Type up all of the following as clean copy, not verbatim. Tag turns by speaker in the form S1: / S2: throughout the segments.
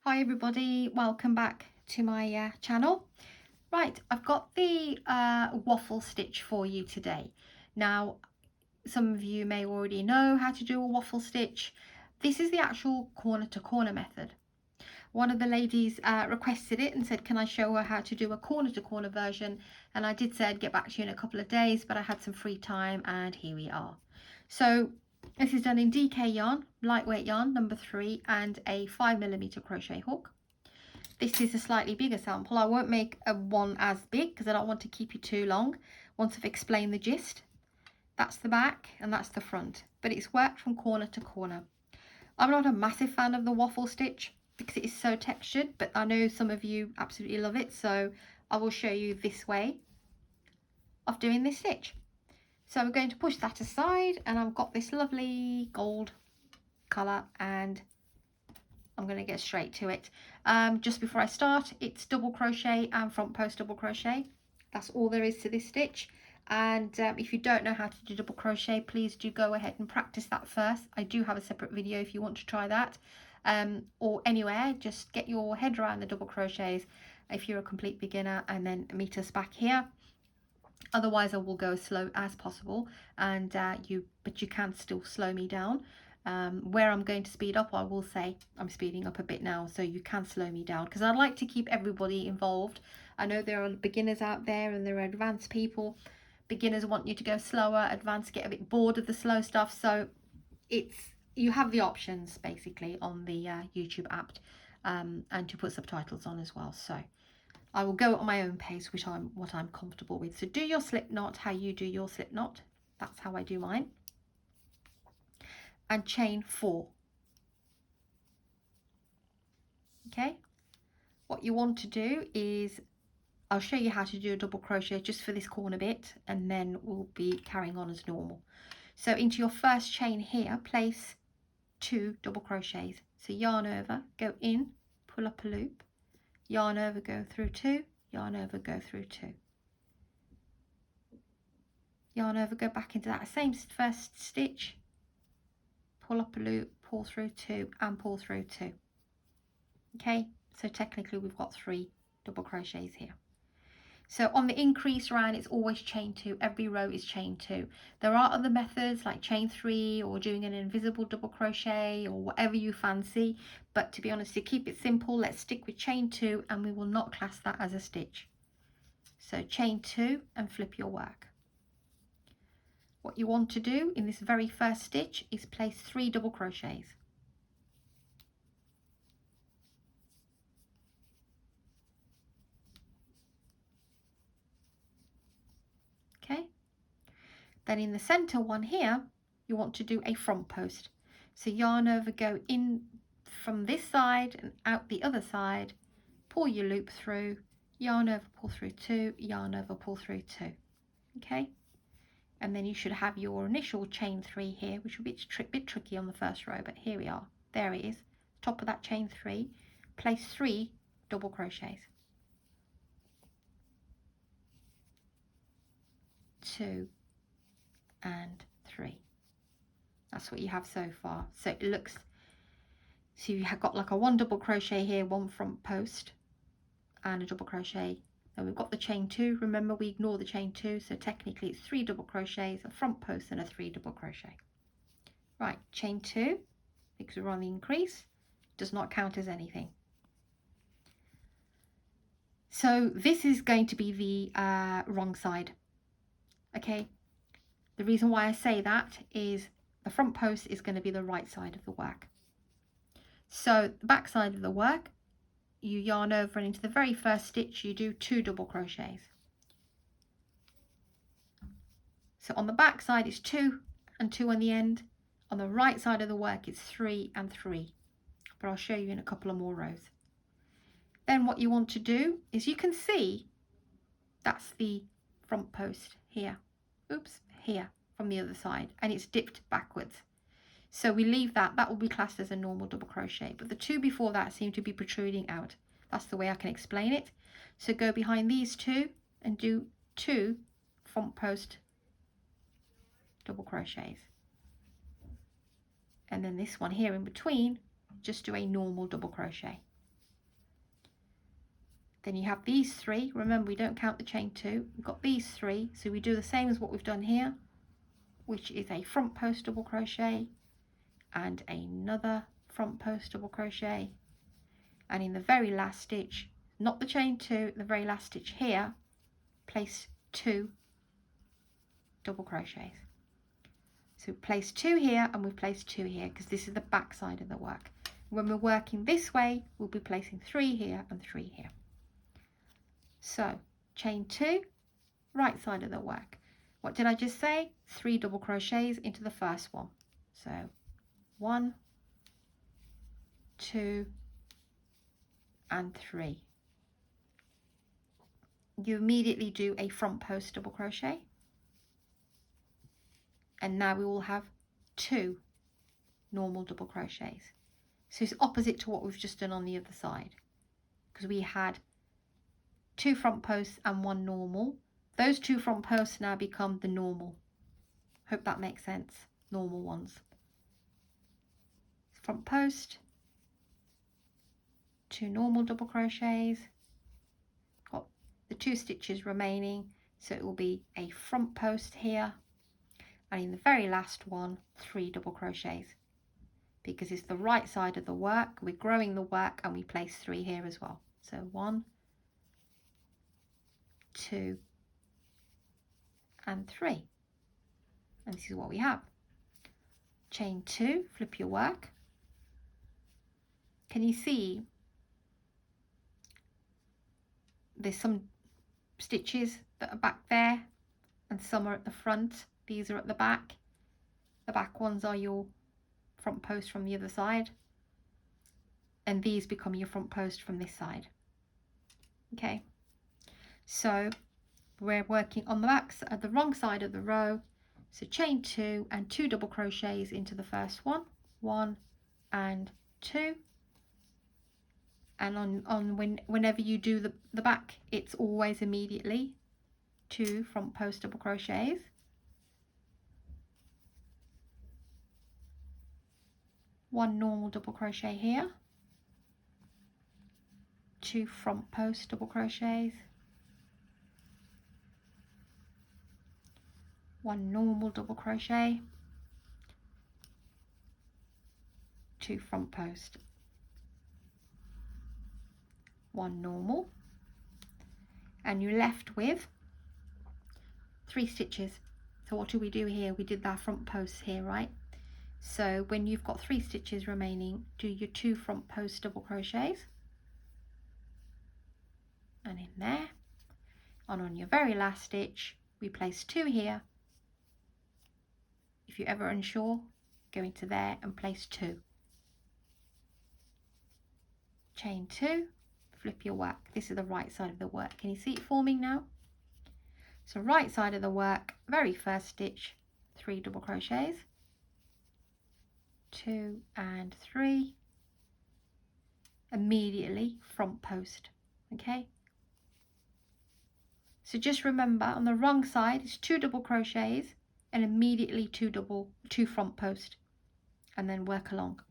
S1: Hi everybody, welcome back to my channel. Right, I've got the waffle stitch for you today. Now, some of you may already know how to do a waffle stitch. This is the actual corner to corner method. One of the ladies requested it and said, can I show her how to do a corner to corner version? And I did say I'd get back to you in a couple of days, but I had some free time and here we are. So this is done in DK yarn, lightweight yarn, number 3, and a 5mm crochet hook. This is a slightly bigger sample. I won't make one as big because I don't want to keep you too long. Once I've explained the gist, that's the back and that's the front, but it's worked from corner to corner. I'm not a massive fan of the waffle stitch because it is so textured, but I know some of you absolutely love it, so I will show you this way of doing this stitch. So I'm going to push that aside, and I've got this lovely gold colour, and I'm going to get straight to it. Just before I start, it's double crochet and front post double crochet. That's all there is to this stitch. And if you don't know how to do double crochet, please do go ahead and practice that first. I do have a separate video if you want to try that. Or anywhere, just get your head around the double crochets if you're a complete beginner, and then meet us back here. Otherwise I will go as slow as possible, and but you can still slow me down. Where I'm going to speed up, I will say I'm speeding up a bit now, so you can slow me down because I'd like to keep everybody involved. I know there are beginners out there and there are advanced people. Beginners want you to go slower, advanced get a bit bored of the slow stuff, so you have the options basically on the YouTube app, and to put subtitles on as well. So I will go at my own pace, what I'm comfortable with. So do your slip knot how you do your slip knot. That's how I do mine. And chain 4. Okay. What you want to do is, I'll show you how to do a double crochet just for this corner bit, and then we'll be carrying on as normal. So into your first chain here, place 2 double crochets. So yarn over, go in, pull up a loop, yarn over, go through 2, yarn over, go through 2. Yarn over, go back into that same first stitch, pull up a loop, pull through 2 and pull through 2. Okay, so technically we've got 3 double crochets here. So on the increase round, it's always chain 2. Every row is chain 2. There are other methods like chain 3 or doing an invisible double crochet or whatever you fancy, but to be honest, to keep it simple, let's stick with chain 2, and we will not class that as a stitch. So chain 2 and flip your work. What you want to do in this very first stitch is place 3 double crochets. Okay, then in the center one here, you want to do a front post. So yarn over, go in from this side and out the other side, pull your loop through, yarn over, pull through 2, yarn over, pull through 2. Okay, and then you should have your initial chain 3 here, which will be a bit tricky on the first row, but here we are. There it is, top of that chain 3, place 3 double crochets. 2 and 3. That's what you have so far. So it looks, so you have got like a 1 double crochet here, 1 front post and a double crochet. Then we've got the chain 2. Remember, we ignore the chain 2, so technically it's 3 double crochets, a front post and a 3 double crochet. Right, chain 2, because we're on the increase, does not count as anything. So this is going to be the wrong side. Okay, the reason why I say that is the front post is going to be the right side of the work. So the back side of the work, you yarn over, and into the very first stitch you do 2 double crochets. So on the back side it's 2 and 2 on the end. On the right side of the work it's 3 and 3, but I'll show you in a couple of more rows. Then what you want to do is, you can see that's the front post here, oops, here from the other side, and it's dipped backwards. So we leave that, that will be classed as a normal double crochet, but the 2 before that seem to be protruding out. That's the way I can explain it. So go behind these 2 and do 2 front post double crochets, and then this one here in between, just do a normal double crochet. Then you have these 3. Remember, we don't count the chain 2. We've got these 3, so we do the same as what we've done here, which is a front post double crochet and another front post double crochet, and in the very last stitch, not the chain 2, the very last stitch here, place 2 double crochets. So place 2 here and we've placed 2 here because this is the back side of the work. When we're working this way, we'll be placing 3 here and 3 here. So chain 2, right side of the work. What did I just say? 3 double crochets into the first one. So 1, 2 and 3. You immediately do a front post double crochet, and now we will have 2 normal double crochets. So it's opposite to what we've just done on the other side, because we had 2 front posts and 1 normal. Those 2 front posts now become the normal. Hope that makes sense. Normal ones. Front post, 2 normal double crochets, got the 2 stitches remaining, so it will be a front post here, and in the very last one, 3 double crochets, because it's the right side of the work. We're growing the work and we place 3 here as well. So 1, 2 and 3, and this is what we have. Chain 2, flip your work. Can you see there's some stitches that are back there and some are at the front? These are at the back. The back ones are your front post from the other side, and these become your front post from this side. Okay, so we're working on the back at the wrong side of the row, so chain 2 and 2 double crochets into the first one, 1 and 2, and whenever you do the back, it's always immediately 2 front post double crochets, 1 normal double crochet here, 2 front post double crochets, 1 normal double crochet, 2 front post, 1 normal, and you're left with 3 stitches. So what do we do here? We did that front post here, right? So when you've got 3 stitches remaining, do your 2 front post double crochets, and in there, and on your very last stitch we place 2 here. If you're ever unsure, go into there and place 2. Chain 2, flip your work. This is the right side of the work. Can you see it forming now? So right side of the work, very first stitch, 3 double crochets, 2 and 3, immediately front post. Okay, so just remember, on the wrong side it's 2 double crochets and immediately 2 front post, and then work along.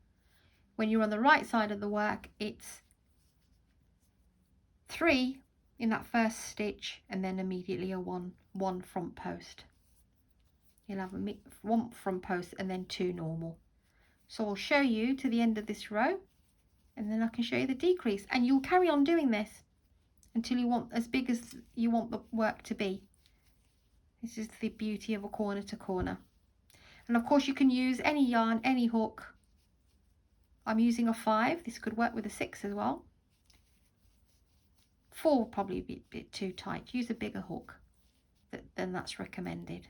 S1: When you're on the right side of the work, it's 3 in that first stitch and then immediately a 1 front post. You'll have 1 front post and then 2 normal. So I'll show you to the end of this row, and then I can show you the decrease, and you'll carry on doing this until you want as big as you want the work to be. This is the beauty of a corner to corner. And of course you can use any yarn, any hook. I'm using a 5. This could work with a 6 as well. 4 will probably be a bit too tight. Use a bigger hook, then that's recommended.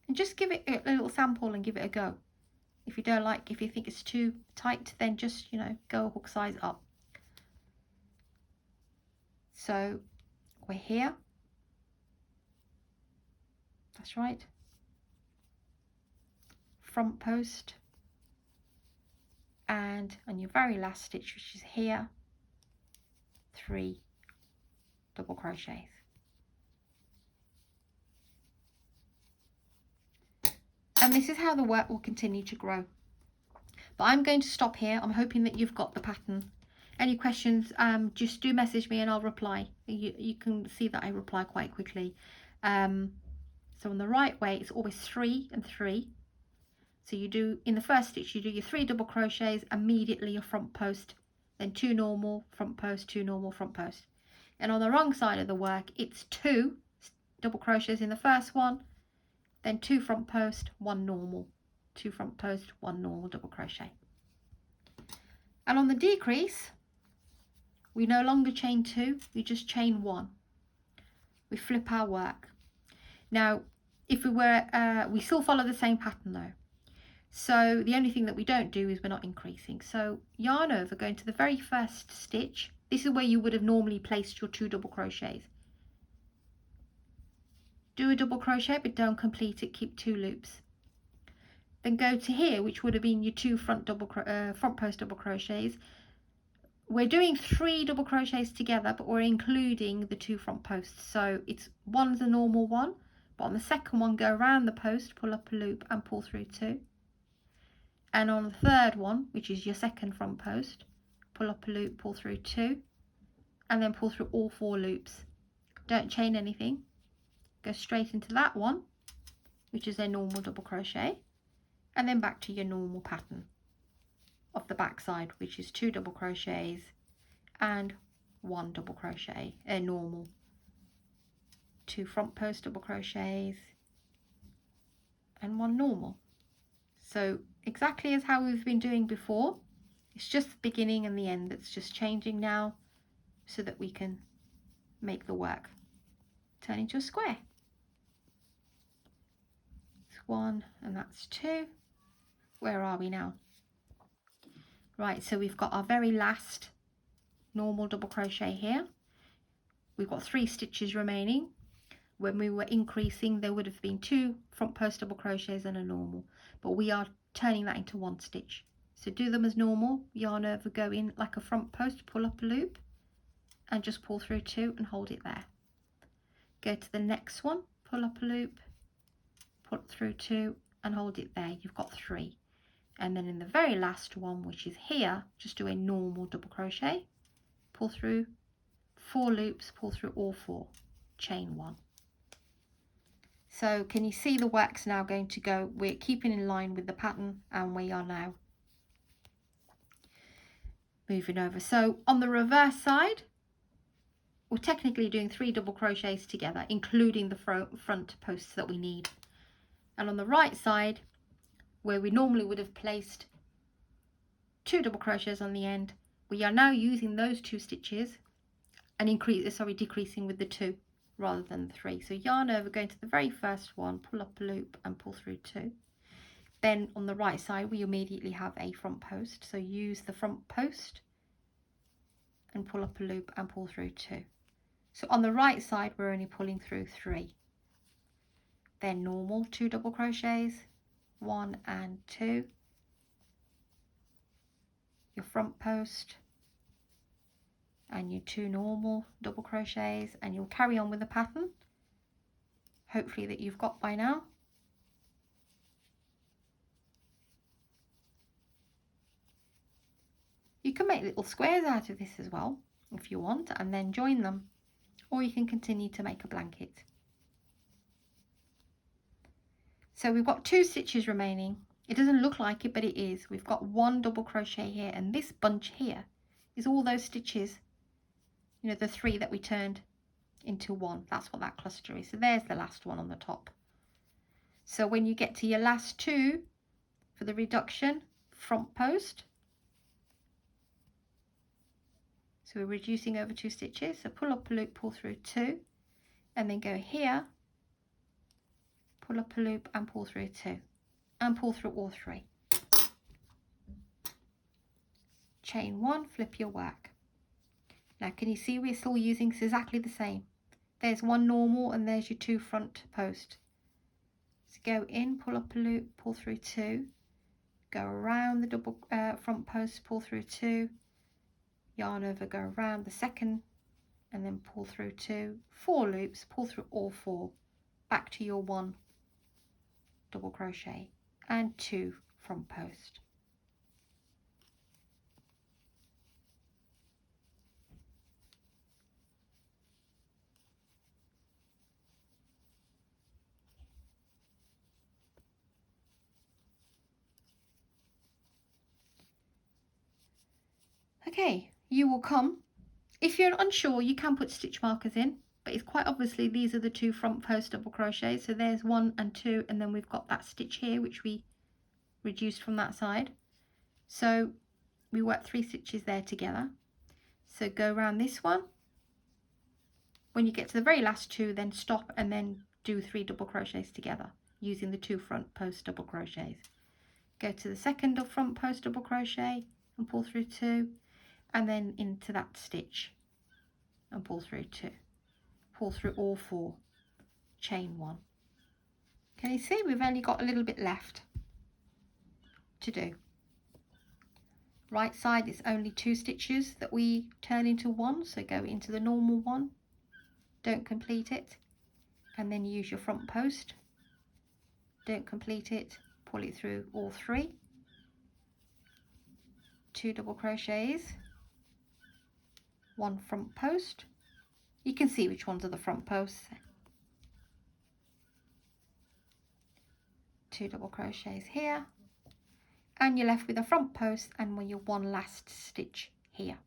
S1: And just give it a little sample and give it a go. If you don't like, if you think it's too tight, then just, go a hook size up. So we're here. That's right. Front post, and on your very last stitch, which is here, 3 double crochets. And this is how the work will continue to grow. But I'm going to stop here. I'm hoping that you've got the pattern. Any questions, just do message me and I'll reply. You can see that I reply quite quickly. So on the right way, it's always 3 and 3. So you do, in the first stitch, you do your 3 double crochets, immediately your front post, then 2 normal, front post, 2 normal, front post. And on the wrong side of the work, it's 2 double crochets in the first one, then 2 front post, 1 normal, 2 front post, 1 normal double crochet. And on the decrease, we no longer chain 2, we just chain 1. We flip our work. Now, if we were, we still follow the same pattern though. So the only thing that we don't do is we're not increasing. So yarn over, go into the very first stitch. This is where you would have normally placed your 2 double crochets. Do a double crochet, but don't complete it, keep 2 loops. Then go to here, which would have been your 2 front post double crochets. We're doing 3 double crochets together, but we're including the 2 front posts. So it's one's a normal one, but on the second one, go around the post, pull up a loop and pull through 2. And on the third one, which is your second front post, pull up a loop, pull through 2, and then pull through all 4 loops. Don't chain anything. Go straight into that one, which is a normal double crochet, and then back to your normal pattern of the back side, which is 2 double crochets and 1 double crochet, a normal, 2 front post double crochets and 1 normal. So exactly as how we've been doing before, it's just the beginning and the end that's just changing now, so that we can make the work turn into a square. It's 1 and that's 2. Where are we now? Right, so we've got our very last normal double crochet here. We've got 3 stitches remaining. When we were increasing, there would have been 2 front post double crochets and a normal, but we are turning that into 1 stitch. So do them as normal, yarn over, go in like a front post, pull up a loop and just pull through 2 and hold it there. Go to the next one, pull up a loop, pull through 2 and hold it there. You've got 3. And then in the very last one, which is here, just do a normal double crochet, pull through 4 loops, pull through all 4, chain 1. So can you see the work's now going to go, we're keeping in line with the pattern, and we are now moving over. So on the reverse side, we're technically doing 3 double crochets together, including the front posts that we need. And on the right side, where we normally would have placed 2 double crochets on the end, we are now using those 2 stitches and decreasing with the 2 rather than the 3. So yarn over, go into the very first one, pull up a loop and pull through 2. Then on the right side, we immediately have a front post. So use the front post and pull up a loop and pull through 2. So on the right side, we're only pulling through 3. Then normal 2 double crochets, 1 and 2, your front post and your 2 normal double crochets, and you'll carry on with the pattern, hopefully that you've got by now. You can make little squares out of this as well if you want, and then join them, or you can continue to make a blanket. So we've got 2 stitches remaining. It doesn't look like it, but it is. We've got 1 double crochet here, and this bunch here is all those stitches, you know, the 3 that we turned into 1. That's what that cluster is. So there's the last one on the top. So when you get to your last 2 for the reduction, front post, so we're reducing over 2 stitches, so pull up a loop, pull through 2, and then go here, pull up a loop and pull through 2, and pull through all 3. Chain 1, flip your work. Now can you see we're still using exactly the same? There's 1 normal and there's your 2 front post. So go in, pull up a loop, pull through 2, go around the double front post, pull through 2, yarn over, go around the second and then pull through 2, 4 loops, pull through all 4, back to your 1 double crochet and 2 front post. Okay, you will come. If you're unsure, you can put stitch markers in, but it's quite obviously these are the 2 front post double crochets. So there's 1 and 2, and then we've got that stitch here which we reduced from that side. So we work 3 stitches there together. So go around this one. When you get to the very last 2, then stop and then do 3 double crochets together using the 2 front post double crochets. Go to the second front post double crochet and pull through 2, and then into that stitch and pull through 2. Pull through all 4, chain 1. Can you see we've only got a little bit left to do? Right side is only 2 stitches that we turn into 1, so go into the normal one, don't complete it, and then use your front post, don't complete it, pull it through all 3, 2 double crochets, 1 front post. You can see which ones are the front posts. 2 double crochets here, and you're left with a front post and your 1 last stitch here.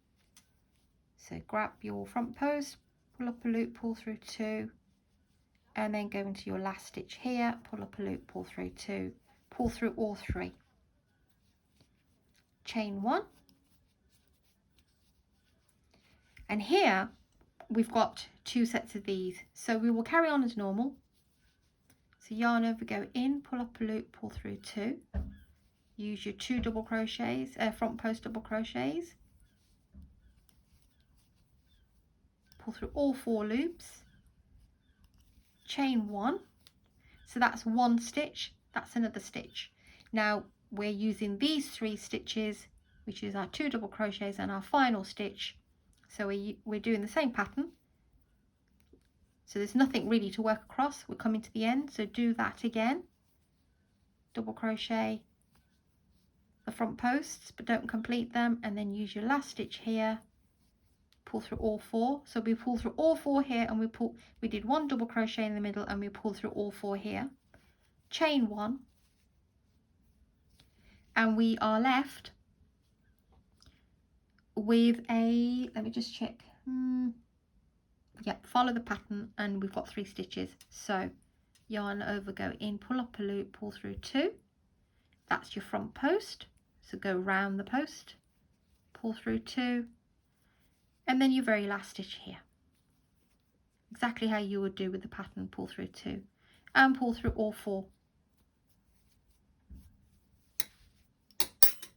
S1: So grab your front post, pull up a loop, pull through 2, and then go into your last stitch here, pull up a loop, pull through 2, pull through all 3, chain 1, and here we've got 2 sets of these, so we will carry on as normal. So yarn over, go in, pull up a loop, pull through 2, use your 2 double crochets, front post double crochets, pull through all 4 loops, chain 1. So that's 1 stitch, that's another stitch. Now we're using these 3 stitches, which is our 2 double crochets and our final stitch. So we're doing the same pattern. So there's nothing really to work across. We're coming to the end, so do that again. Double crochet the front posts, but don't complete them, and then use your last stitch here, pull through all 4. So we pull through all 4 here, and we did 1 double crochet in the middle, and we pull through all 4 here, chain 1, and we are left with a, let me just check, follow the pattern, and we've got 3 stitches. So yarn over, go in, pull up a loop, pull through 2, that's your front post, so go round the post, pull through 2, and then your very last stitch here, exactly how you would do with the pattern. Pull through 2 and pull through all 4.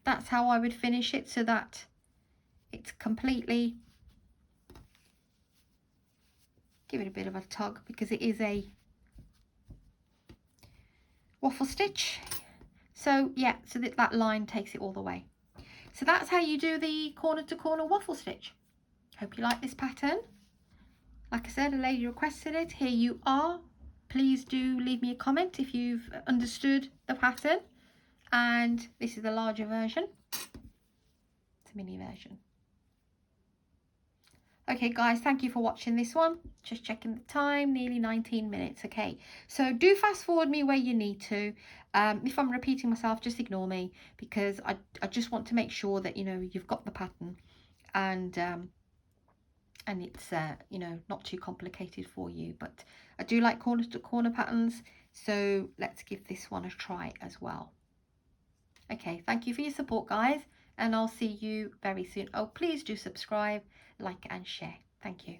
S1: That's how I would finish it, so that it's completely, give it a bit of a tug because it is a waffle stitch. So yeah, so that line takes it all the way. So that's how you do the corner to corner waffle stitch. Hope you like this pattern. Like I said, a lady requested it. Here you are. Please do leave me a comment if you've understood the pattern. And this is the larger version. It's a mini version. Okay guys, thank you for watching this one. Just checking the time, nearly 19 minutes. Okay, so do fast forward me where you need to. If I'm repeating myself, just ignore me, because I just want to make sure that, you know, you've got the pattern and it's you know, not too complicated for you. But I do like corner to corner patterns, so let's give this one a try as well. Okay, thank you for your support guys, and I'll see you very soon. Oh, please do subscribe, like and share. Thank you.